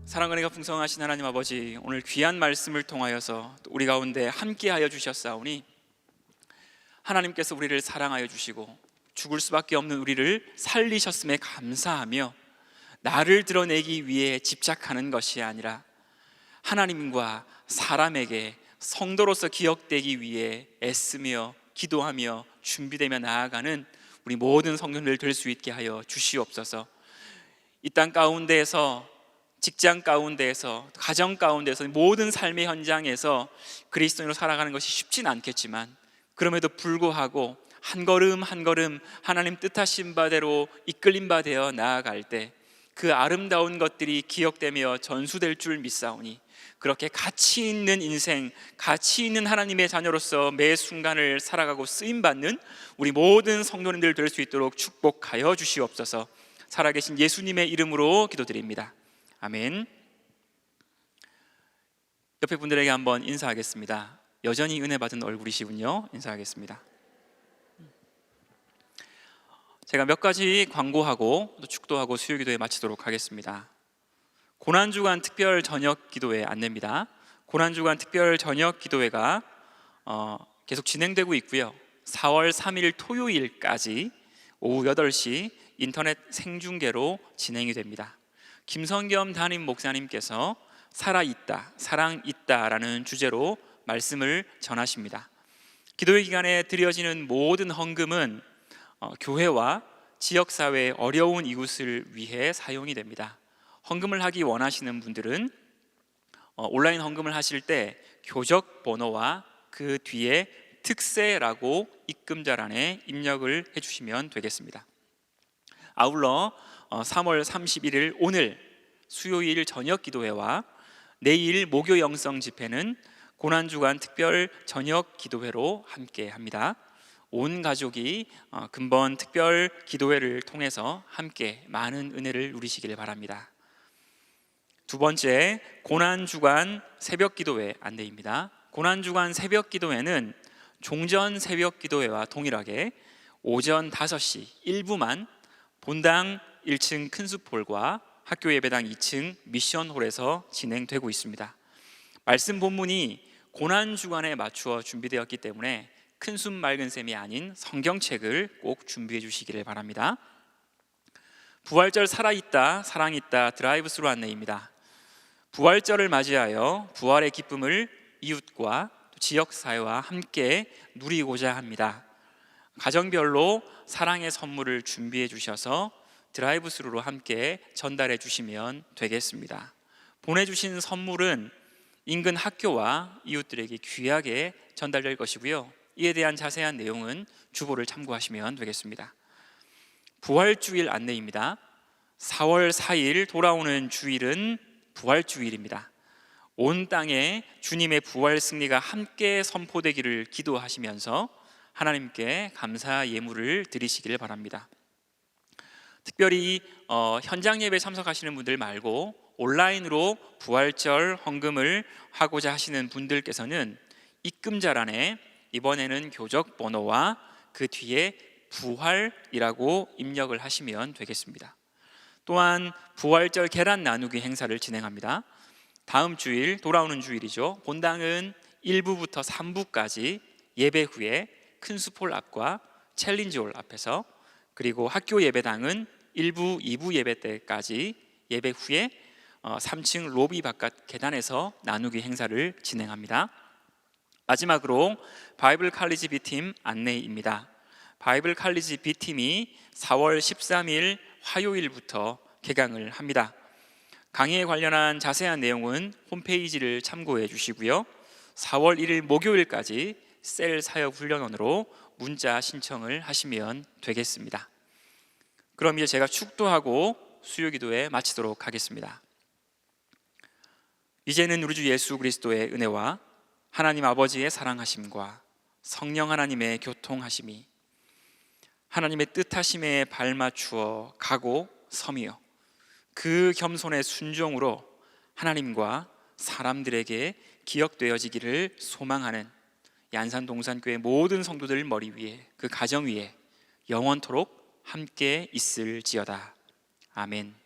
사랑과 은혜가 풍성하신 하나님 아버지, 오늘 귀한 말씀을 통하여서 우리 가운데 함께하여 주셨사오니 하나님께서 우리를 사랑하여 주시고 죽을 수밖에 없는 우리를 살리셨음에 감사하며 나를 드러내기 위해 집착하는 것이 아니라 하나님과 사람에게 성도로서 기억되기 위해 애쓰며 기도하며 준비되며 나아가는 우리 모든 성도들 될 수 있게 하여 주시옵소서. 이 땅 가운데에서 직장 가운데에서 가정 가운데서 모든 삶의 현장에서 그리스도인으로 살아가는 것이 쉽진 않겠지만 그럼에도 불구하고 한 걸음 한 걸음 하나님 뜻하신 바대로 이끌림 바 되어 나아갈 때 그 아름다운 것들이 기억되며 전수될 줄 믿사오니 그렇게 가치 있는 인생, 가치 있는 하나님의 자녀로서 매 순간을 살아가고 쓰임받는 우리 모든 성도님들 될 수 있도록 축복하여 주시옵소서. 살아계신 예수님의 이름으로 기도드립니다. 아멘. 옆에 분들에게 한번 인사하겠습니다. 여전히 은혜 받은 얼굴이시군요. 인사하겠습니다. 제가 몇 가지 광고하고 또 축도하고 수요기도에 마치도록 하겠습니다. 고난주간 특별 저녁 기도회 안내입니다. 고난주간 특별 저녁 기도회가 계속 진행되고 있고요. 4월 3일 토요일까지 오후 8시 인터넷 생중계로 진행이 됩니다. 김성겸 담임 목사님께서 살아있다, 사랑있다라는 주제로 말씀을 전하십니다. 기도회 기간에 드려지는 모든 헌금은 교회와 지역사회의 어려운 이웃을 위해 사용이 됩니다. 헌금을 하기 원하시는 분들은 온라인 헌금을 하실 때 교적 번호와 그 뒤에 특세라고 입금자란에 입력을 해주시면 되겠습니다. 아울러 3월 31일 오늘 수요일 저녁 기도회와 내일 목요 영성 집회는 고난주간 특별 저녁 기도회로 함께 합니다. 온 가족이 근본 특별 기도회를 통해서 함께 많은 은혜를 누리시길 바랍니다. 두 번째, 고난주간 새벽 기도회 안내입니다. 고난주간 새벽 기도회는 종전 새벽 기도회와 동일하게 오전 5시 1부만 본당 1층 큰숲홀과 학교 예배당 2층 미션홀에서 진행되고 있습니다. 말씀 본문이 고난주간에 맞추어 준비되었기 때문에 큰숲 맑은 셈이 아닌 성경책을 꼭 준비해 주시기를 바랍니다. 부활절 살아있다, 사랑있다 드라이브스루 안내입니다. 부활절을 맞이하여 부활의 기쁨을 이웃과 지역사회와 함께 누리고자 합니다. 가정별로 사랑의 선물을 준비해 주셔서 드라이브스루로 함께 전달해 주시면 되겠습니다. 보내주신 선물은 인근 학교와 이웃들에게 귀하게 전달될 것이고요. 이에 대한 자세한 내용은 주보를 참고하시면 되겠습니다. 부활주일 안내입니다. 4월 4일 돌아오는 주일은 부활주일입니다. 온 땅에 주님의 부활 승리가 함께 선포되기를 기도하시면서 하나님께 감사 예물을 드리시길 바랍니다. 특별히 현장 예배 참석하시는 분들 말고 온라인으로 부활절 헌금을 하고자 하시는 분들께서는 입금자란에 이번에는 교적 번호와 그 뒤에 부활이라고 입력을 하시면 되겠습니다. 또한 부활절 계란 나누기 행사를 진행합니다. 다음 주일 돌아오는 주일이죠. 본당은 1부부터 3부까지 예배 후에 큰숲홀 앞과 챌린지홀 앞에서, 그리고 학교 예배당은 1부, 2부 예배 때까지 예배 후에 3층 로비 바깥 계단에서 나누기 행사를 진행합니다. 마지막으로 바이블 칼리지 B팀 안내입니다. 바이블 칼리지 B팀이 4월 13일 화요일부터 개강을 합니다. 강의에 관련한 자세한 내용은 홈페이지를 참고해 주시고요. 4월 1일 목요일까지 셀 사역 훈련원으로 문자 신청을 하시면 되겠습니다. 그럼 이제 제가 축도하고 수요기도회 마치도록 하겠습니다. 이제는 우리 주 예수 그리스도의 은혜와 하나님 아버지의 사랑하심과 성령 하나님의 교통하심이 하나님의 뜻하심에 발맞추어 가고 섬이요 그 겸손의 순종으로 하나님과 사람들에게 기억되어지기를 소망하는 양산 동산교회 모든 성도들 머리 위에, 그 가정 위에 영원토록 함께 있을지어다. 아멘.